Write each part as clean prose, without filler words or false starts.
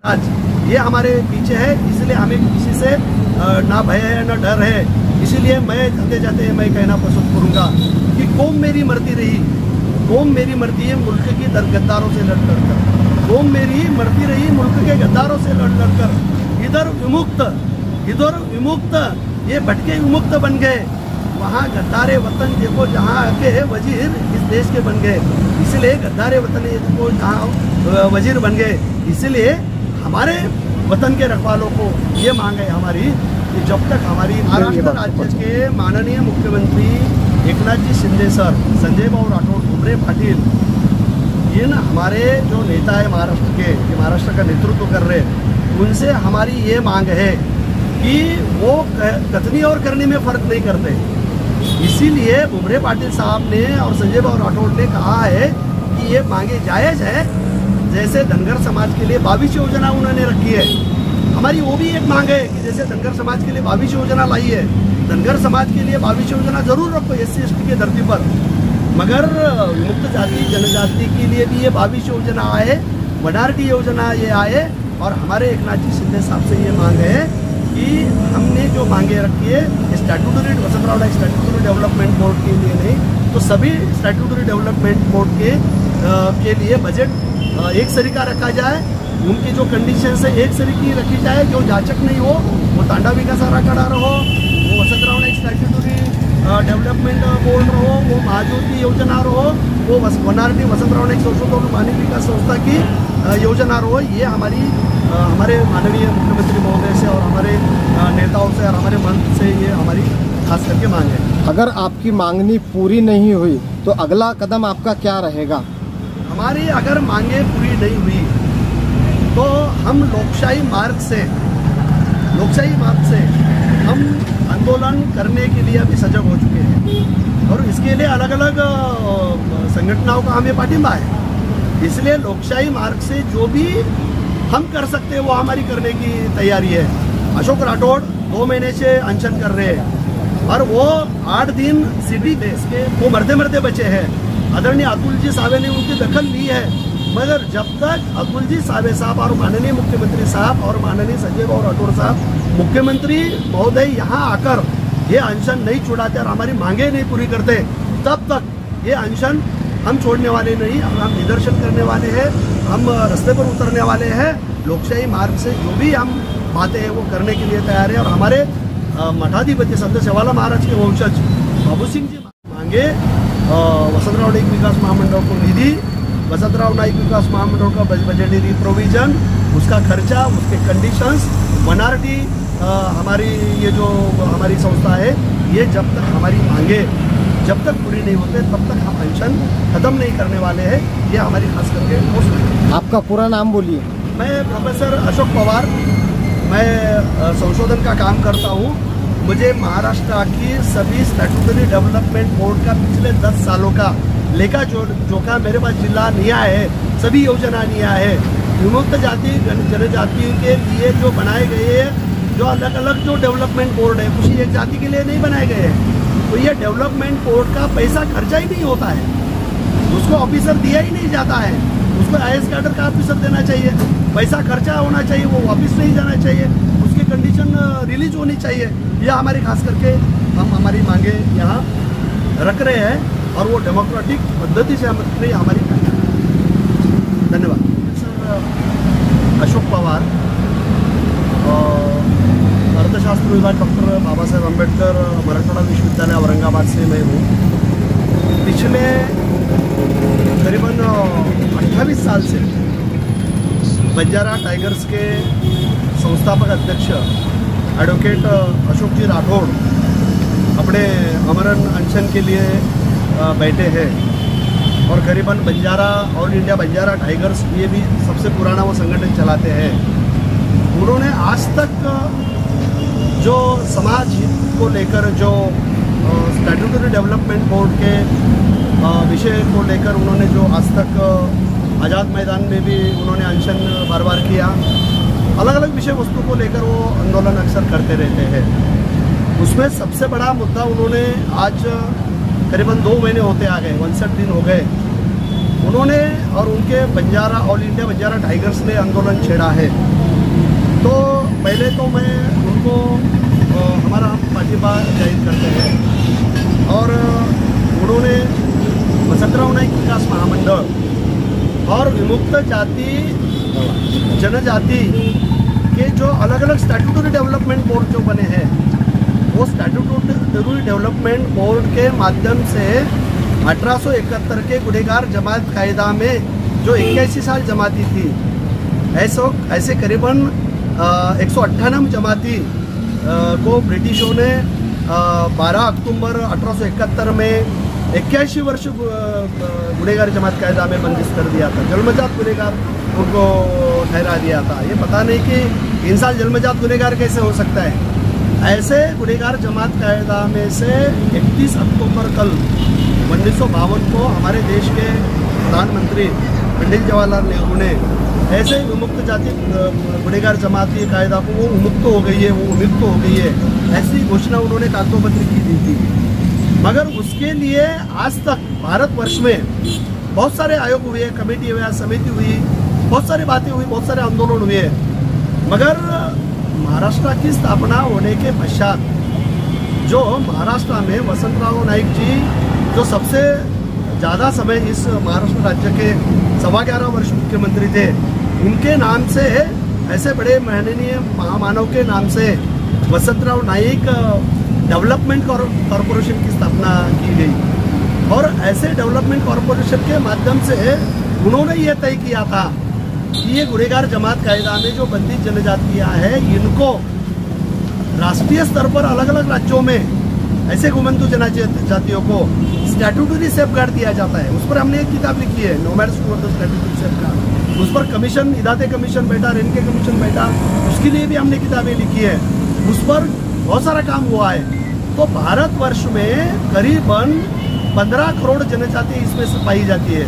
आज ये हमारे पीछे है, इसलिए हमें किसी से ना भय है ना डर है। इसीलिए मैं जाते जाते मैं कहना पसंद करूँगा कि कौम मेरी मरती रही, कौम मेरी मरती है मुल्क की गद्दारों से लड़ कर, कौम मेरी मरती रही मुल्क के गद्दारों से लड़ कर। इधर विमुक्त ये भटके विमुक्त बन गए, वहाँ गद्दारे वतन देखो जहाँ आके वजीर इस देश के बन गए। इसलिए गद्दारे वतन देखो जहाँ वजीर बन गए। इसलिए हमारे वतन के रखवालों को ये मांग है हमारी कि जब तक हमारी महाराष्ट्र राज्य के माननीय मुख्यमंत्री एकनाथ जी शिंदे सर, संजय बाबू राठौड़, भुमरे पाटिल, इन हमारे जो नेता है महाराष्ट्र के, महाराष्ट्र का नेतृत्व कर रहे, उनसे हमारी ये मांग है कि वो कथनी और करने में फ़र्क नहीं करते। इसीलिए भुमरे पाटिल साहब ने और संजय बाबू राठौड़ ने कहा है कि ये मांगे जायज़ है। जैसे धनगर समाज के लिए 22 योजना उन्होंने रखी है, हमारी वो भी एक मांग है कि जैसे धनगर समाज के लिए 22 योजना लाई है, धनगर समाज के लिए 22 योजना जरूर रखो SC/ST की धरती पर, मगर विमुक्त जाति जनजाति के लिए भी ये 22 योजना आए, माइनॉरिटी योजना ये आए। और हमारे एकनाथ जी शिंदे साहब से ये मांग है कि हमने जो मांगे रखी है statutory Vasantrao Naik statutory development board के लिए नहीं तो सभी स्टैट्यूटरी डेवलपमेंट बोर्ड के लिए बजट एक सरीका रखा जाए। उनकी जो कंडीशंस है एक सरीकी रखी जाए, जो जाचक नहीं हो वो तांडा विकास आराखड़ा रहो, वो Vasantrao Naik statutory development board रहो, वो महाज्योति योजना रहो, वो वनारटी वसंतराव नाईक संशोधन मानव विकास संस्था की योजना रहो। ये हमारे माननीय मुख्यमंत्री महोदय से और हमारे नेताओं से और हमारे मंच से ये हमारी खास करके मांग है। अगर आपकी मांगनी पूरी नहीं हुई तो अगला कदम आपका क्या रहेगा? हमारी अगर मांगे पूरी नहीं हुई तो हम लोकशाही मार्ग से हम आंदोलन करने के लिए अभी सजग हो चुके हैं और इसके लिए अलग अलग संगठनों का हमें पाठिंबा है। इसलिए लोकशाही मार्ग से जो भी हम कर सकते हैं वो हमारी करने की तैयारी है। अशोक राठौड़ 2 महीने से अनशन कर रहे हैं और वो 8 दिन सिटी देश के वो मरते बचे हैं। आदरणीय अतुल जी सावे ने उनकी दखल ली है, मगर जब तक अतुल जी सावे साहब और माननीय मुख्यमंत्री साहब और माननीय संजय बाबू राठौड़ साहब मुख्यमंत्री महोदय यहाँ आकर ये अनशन नहीं छुड़ाते और हमारी मांगे नहीं पूरी करते, तब तक ये अनशन हम छोड़ने वाले नहीं। हम निदर्शन करने वाले हैं, हम रास्ते पर उतरने वाले हैं। लोकशाही मार्ग से जो भी हम बातें हैं वो करने के लिए तैयार है। और हमारे मठाधिपति संत सेवालाल महाराज के वंशज बाबू सिंह जी मांगे वसंतराव नाईक विकास महामंडल को निधि, वसंतराव नाईक विकास महामंडल का बजटरी प्रोविजन, उसका खर्चा, उसके कंडीशंस, माइनॉरिटी हमारी ये जो हमारी संस्था है, ये जब तक हमारी मांगे जब तक पूरी नहीं होते तब तक हम पेंशन खत्म नहीं करने वाले हैं। ये हमारी खास करके पोस्ट है। आपका पूरा नाम बोलिए। मैं प्रोफेसर अशोक पवार, मैं संशोधन का काम करता हूँ। मुझे महाराष्ट्र की सभी स्टैट्यूटरी डेवलपमेंट बोर्ड का पिछले 10 सालों का लेखा जोखा मेरे पास जिला न्याय है, सभी योजना न्याय है। विमुक्त जाति जनजाति के लिए जो बनाए गए हैं, जो अलग अलग जो डेवलपमेंट बोर्ड है, किसी एक जाति के लिए नहीं बनाए गए हैं, तो ये डेवलपमेंट बोर्ड का पैसा खर्चा ही नहीं होता है, उसको ऑफिसर दिया ही नहीं जाता है। उसको IAS कैडर का ऑफिसर देना चाहिए, पैसा खर्चा होना चाहिए, वो वापस नहीं जाना चाहिए, उसकी कंडीशन रिलीज होनी चाहिए। यह हमारी खास करके हम हमारी मांगे यहाँ रख रहे हैं और वो डेमोक्रेटिक पद्धति से हमारी धन्यवाद। सर अशोक पवार, अर्थशास्त्र विभाग, डॉक्टर बाबा साहेब अम्बेडकर मराठवाड़ा विश्वविद्यालय औरंगाबाद से मैं हूँ। पिछले करीबन 28 साल से बंजारा टाइगर्स के संस्थापक अध्यक्ष एडवोकेट अशोक जी राठौड़ अपने अमरण अनशन के लिए बैठे हैं और करीबन Banjara all India Banjara tigers ये भी सबसे पुराना वो संगठन चलाते हैं। उन्होंने आज तक जो समाज हित को लेकर जो स्टैट्यूटरी डेवलपमेंट बोर्ड के विषय को लेकर उन्होंने जो आज तक आज़ाद मैदान में भी उन्होंने अनशन बार बार किया, अलग अलग विषय वस्तु को लेकर वो आंदोलन अक्सर करते रहते हैं। उसमें सबसे बड़ा मुद्दा उन्होंने आज करीबन 2 महीने होते आ गए, 59 दिन हो गए, उन्होंने और उनके Banjara all India Banjara tigers ने आंदोलन छेड़ा है पहले तो मैं उनको हमारा प्रतिभा जाहिर करते हैं और उन्होंने वसंतराव नाईक विकास महामंडल और विमुक्त जाति जनजाति के जो अलग अलग स्टैट्यूटरी डेवलपमेंट बोर्ड जो बने हैं, वो स्टैट्यूटरी डेवलपमेंट बोर्ड के माध्यम से 1871 के गुनेगार जमात कायदा में जो 81 साल जमाती थी, ऐसे करीबन 198 जमाती को ब्रिटिशों ने 12 अक्टूबर 1871 में 81 वर्ष गुनेगार जमात कायदा में बंदिश कर दिया था। जन्मजात गुनेगार उनको ठहरा दिया था। ये पता नहीं कि इंसान जन्मजात गुनेगार कैसे हो सकता है। ऐसे गुनेगार जमात कायदा में से 31 अक्टूबर कल 1952 को हमारे देश के प्रधानमंत्री पंडित जवाहरलाल नेहरू ने ऐसे विमुक्त जाति गुनेगार जमाती कायदा को वो उन्मुक्त हो गई है, वो विमुक्त हो गई है, ऐसी घोषणा उन्होंने कागजोपत्री की दी थी। मगर उसके लिए आज तक भारतवर्ष में बहुत सारे आयोग हुए, कमेटी हुआ, समिति हुई, बहुत सारी बातें हुई, बहुत सारे आंदोलन हुए, मगर महाराष्ट्र की स्थापना होने के पश्चात जो महाराष्ट्र में वसंतराव नाईक जी जो सबसे ज़्यादा समय इस महाराष्ट्र राज्य के 11.25 वर्ष मुख्यमंत्री थे, उनके नाम से ऐसे बड़े माननीय महामानव के नाम से वसंतराव नाईक डेवलपमेंट कॉरपोरेशन की स्थापना की गई। और ऐसे डेवलपमेंट कॉरपोरेशन के माध्यम से उन्होंने ये तय किया था कि ये गुनेगार जमात कायदा में जो बंदी जनजातियाँ हैं, इनको राष्ट्रीय स्तर पर अलग अलग राज्यों में ऐसे घुमंतु जनजातियों को स्टैट्यूटरी सेफगार्ड दिया जाता है। उस पर हमने एक किताब लिखी है, nomads to the statutory safeguard. उस पर कमीशन, इदाते कमीशन बैठा, रेनके कमीशन बैठा, उसके लिए भी हमने किताबें लिखी है। उस पर बहुत सारा काम हुआ है। तो भारतवर्ष में करीबन 15 करोड़ जनजाति इसमें से पाई जाती है।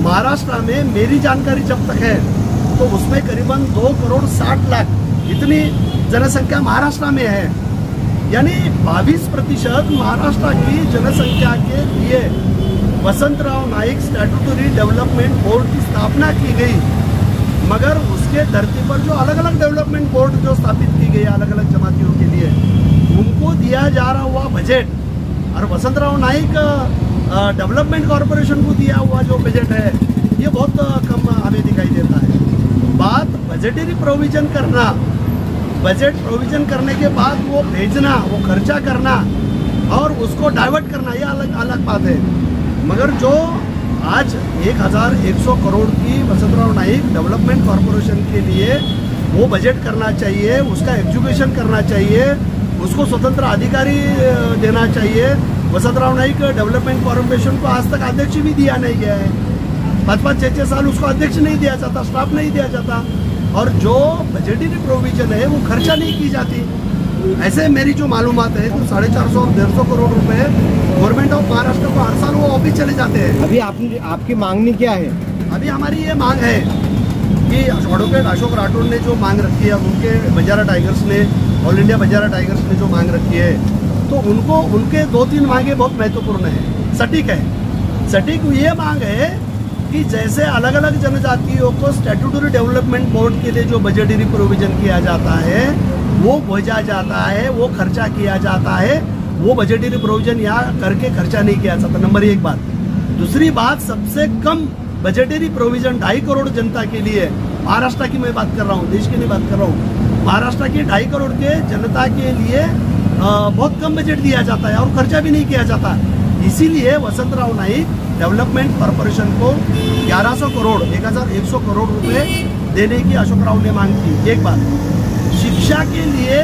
महाराष्ट्र में मेरी जानकारी जब तक है तो उसमें करीबन 2 करोड़ 60 लाख इतनी जनसंख्या महाराष्ट्र में है। यानी 22% महाराष्ट्र की जनसंख्या के लिए Vasantrao Naik statutory development board की स्थापना की गई। मगर उसके धरती पर जो अलग अलग डेवलपमेंट बोर्ड जो स्थापित की गई अलग अलग जमातियों के लिए, उनको दिया जा रहा हुआ बजट और वसंतराव नाईक डेवलपमेंट कॉरपोरेशन को दिया हुआ जो बजट है, ये बहुत कम हमें दिखाई देता है। बात बजटरी प्रोविजन करना, बजट प्रोविजन करने के बाद वो भेजना, वो खर्चा करना और उसको डाइवर्ट करना, ये अलग बात है। मगर जो आज 1100 करोड़ की वसंतराव नाईक डेवलपमेंट कॉरपोरेशन के लिए वो बजट करना चाहिए, उसका एग्जीक्यूशन करना चाहिए, उसको स्वतंत्र अधिकारी देना चाहिए। वसंतराव नाईक डेवलपमेंट कॉरपोरेशन को आज तक अध्यक्ष भी दिया नहीं गया है। 5-5, 6-6 साल उसको अध्यक्ष नहीं दिया जाता, स्टाफ नहीं दिया जाता, और जो बजटरी प्रोविजन है वो खर्चा नहीं की जाती। ऐसे मेरी जो मालूमात है तो 450 और 150 करोड़ रुपए गवर्नमेंट ऑफ महाराष्ट्र को हर साल वो ऑफिस चले जाते हैं। अभी आपकी मांगनी क्या है? अभी हमारी ये मांग है कि एडवोकेट अशोक राठौड़ ने जो मांग रखी है, उनके बंजारा टाइगर्स ने, ऑल इंडिया बंजारा टाइगर्स ने जो मांग रखी है, तो उनको उनके 2-3 मांगे बहुत महत्वपूर्ण है, सटीक है। सटीक ये मांग है कि जैसे अलग अलग जनजातियों को स्टैट्यूटरी डेवलपमेंट बोर्ड के लिए जो बजटरी प्रोविजन किया जाता है वो भेजा जाता है, वो खर्चा किया जाता है, वो बजटरी प्रोविजन यहाँ करके खर्चा नहीं किया जाता। नंबर 1 बात। दूसरी बात, सबसे कम बजटरी प्रोविजन 2.5 करोड़ जनता के लिए, महाराष्ट्र की मैं बात कर रहा हूँ, देश की नहीं बात कर रहा हूँ, महाराष्ट्र की 2.5 करोड़ के जनता के लिए बहुत कम बजट दिया जाता है और खर्चा भी नहीं किया जाता। इसीलिए वसंतराव नाईक डेवलपमेंट कॉरपोरेशन को 1100 करोड़ 1100 करोड़ रुपए देने की अशोक राव ने मांग की। एक बात, शिक्षा के लिए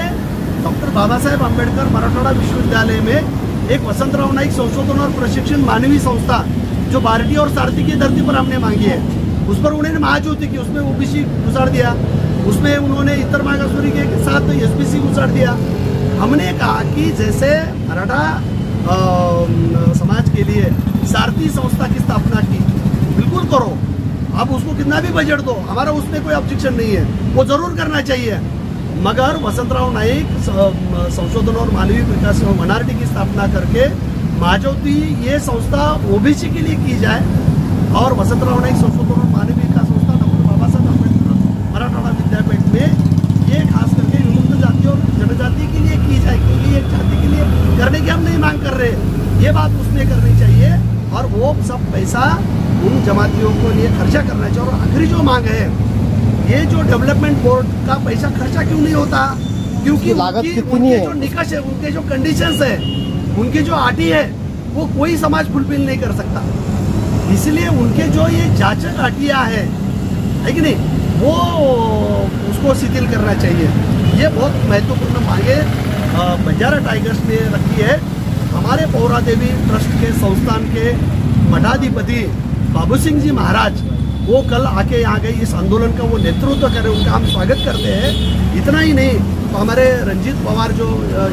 डॉक्टर बाबा साहेब अम्बेडकर मराठवाड़ा विश्वविद्यालय में एक वसंतराव नाईक संशोधन और प्रशिक्षण मानवीय संस्था जो बार्टी और सारथी की धरती पर हमने मांगी है, उस पर उन्होंने महाज्योति की, उसमें ओबीसी घुसाड़ दिया, उसमें उन्होंने इतर मागासवर्गीय के साथ एसबीसी घुसाड़ दिया। हमने कहा कि जैसे मराठा समाज के लिए सारथी संस्था की स्थापना की, बिल्कुल करो, आप उसको कितना भी बजट दो, हमारा उसमें कोई ऑब्जेक्शन नहीं है, वो जरूर करना चाहिए। मगर वसंतराव नाईक संशोधन और मानवीय विकास माइनॉरिटी की स्थापना करके महाज्योति ये संस्था ओबीसी के लिए की जाए और वसंतराव नाईक संशोधन और मानवीय विकास संस्था डॉक्टर बाबा साहेब अम्बेडकर मराठवाड़ा विद्यापीठ में ये खास करके ये बात उसने करनी चाहिए और वो सब पैसा उन जमातियों को लिए खर्चा करना चाहिए। और आखिरी जो मांग है, ये जो डेवलपमेंट बोर्ड का पैसा खर्चा क्यों नहीं होता? क्योंकि लागत कितनी उनके है? जो निकष है, उनके जो कंडीशंस है, उनके जो आटी है, वो कोई समाज फुलफिल नहीं कर सकता। इसलिए उनके जो ये जांचक आटिया है कि नहीं, वो उसको शिथिल करना चाहिए। ये बहुत महत्वपूर्ण मांगे बंजारा टाइगर्स ने रखी है। हमारे पौरादेवी ट्रस्ट के संस्थान के मठाधिपति बाबू सिंह जी महाराज, वो कल आके यहाँ गए, इस आंदोलन का वो नेतृत्व करे, उनका हम स्वागत करते हैं। इतना ही नहीं, तो हमारे रंजीत पवार जो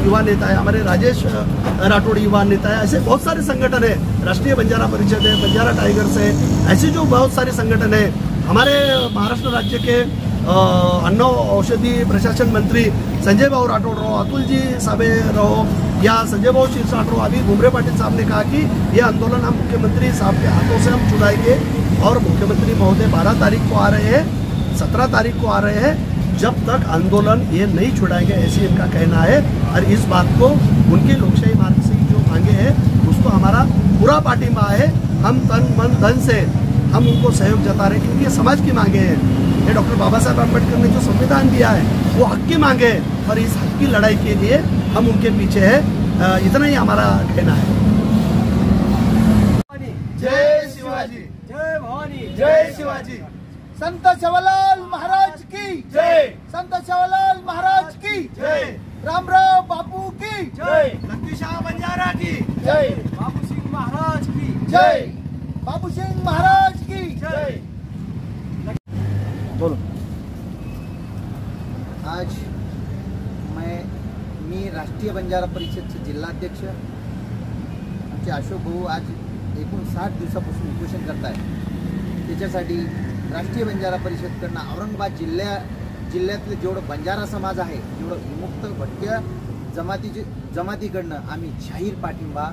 युवा नेता है, हमारे राजेश राठौड़ युवा नेता है, ऐसे बहुत सारे संगठन है, राष्ट्रीय बंजारा परिषद है, बंजारा टाइगर्स है, ऐसे जो बहुत सारे संगठन है। हमारे महाराष्ट्र राज्य के अन्न औषधि प्रशासन मंत्री संजय भाऊ राठौड़ रहो, अतुल जी साबे रहो, या संजय भाऊ शिरसाट रहो, अभी घुमरे पाटिल साहब ने कहा कि ये आंदोलन हम मुख्यमंत्री साहब के हाथों से हम छुड़ाएंगे। और मुख्यमंत्री महोदय 12 तारीख को आ रहे हैं, 17 तारीख को आ रहे हैं। जब तक आंदोलन ये नहीं छुड़ाएंगे, ऐसी इनका कहना है। और इस बात को उनके लोकशाही मार्ग से जो मांगे हैं, उसको हमारा पूरा पार्टीमा है। हम तन मन धन से हम उनको सहयोग जता रहे हैं, क्योंकि ये समाज की मांगे हैं। ये डॉक्टर बाबा साहब अम्बेडकर ने जो संविधान दिया है, वो हक की मांगे है, और इस हक की लड़ाई के लिए हम उनके पीछे हैं। इतना ही हमारा कहना है। जय शिवाजी, जय भवानी, जय शिवाजी, संत सेवालाल महाराज की जय, संत सेवालाल महाराज की जय, रामराव बापू की जय, लक्ष्मीशाह बंजारा की जय, बाबू सिंह महाराज की जय, बाबू सिंग महाराज की जय। बोलो। आज मी राष्ट्रीय बंजारा परिषदचे जिल्हाध्यक्ष आमचे अशोक भाऊ आज एकूण 60 दिवसापासून उपोषण करताय। त्याच्यासाठी राष्ट्रीय बंजारा परिषदकडनं औरंगाबाद जिल्ह्यातले जेवढं बंजारा समाज आहे, जेवढं विमुक्त भटक्या जमातीकडनं आम्ही जाहीर पाठिंबा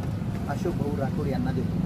अशोक भाऊ राठोड यांना देतो।